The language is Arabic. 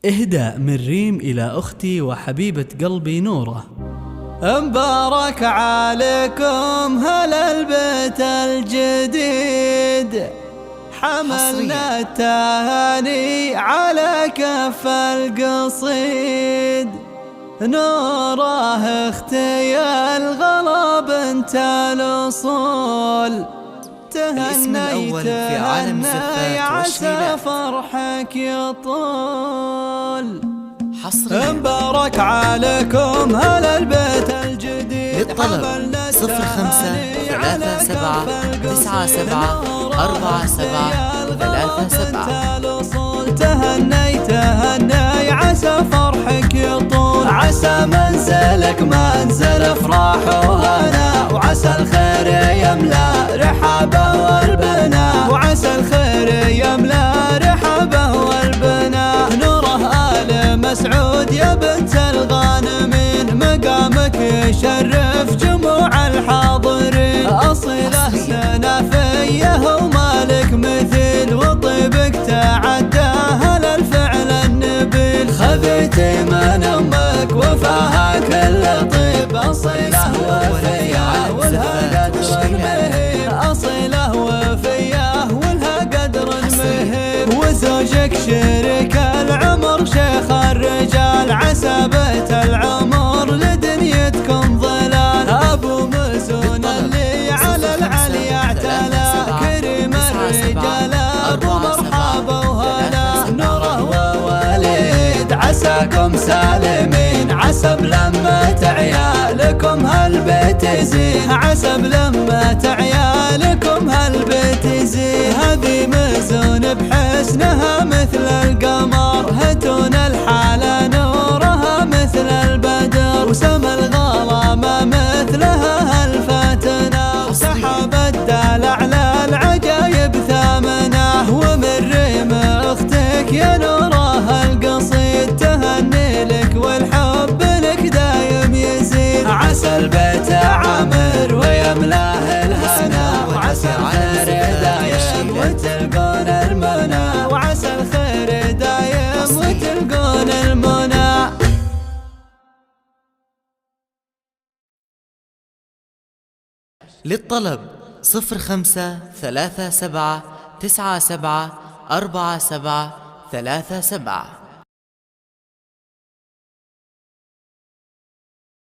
إهداء من ريم إلى أختي وحبيبة قلبي نورة. مبارك عليكم هل البيت الجديد، حملنا التهاني على كف القصيد. نوره اختي الغلا بنت الأصول، الأول في عالم الزفات عسى فرحك يطول. مبارك عليكم هل البيت الجديد، للطلب 05-37-97-47-37. تهني عسى فرحك يطول، عسى منزلك منزل افراح وهنا، وعسى الخير يملا رحابه والبنا، وعسى الخير يملا رحابه والبنا. نوره آل مسعود يا بنت الغانمين، مقامك يشرف جموع الحاضرين. أصيله سنافيه ومالك مثيل، وطيبك تعدى هل الفعل النبيل. خذيتي من أمك وفاها كل طيب، أصيله وفياه ولها قدر مهيب، أصيله وفياه ولها قدر مهيب. وزوجك شريك العمر شيخ الرجال، عسى بيت العمر لدنيتكم ظلال. أبو مزون اللي على العلي اعتلى، كريم الرجال أبو مرحبا وهلا. نوره ووليد عساكم سالمين، عسى بلمة عيالكم هالبيت يزين، عسى بلمة عيالكم هالبيت يزين. هذي مزون بحسنها مثل القمر، هتون الحالة نورها مثل البدر، وسما الغلا ما مثلها هالفاتنا، وسحب الدلع للعجايب ثامنه. ومن ريم اختك يا نوره القصيد، تهني لك والحب لك دايم يزيد. عسى البيت عامر ويملاه الهنا، وعسى الخير دايم وتلقون المنى، وعسى الخير دايم وتلقون المنى. للطلب 05-37-97-47-37.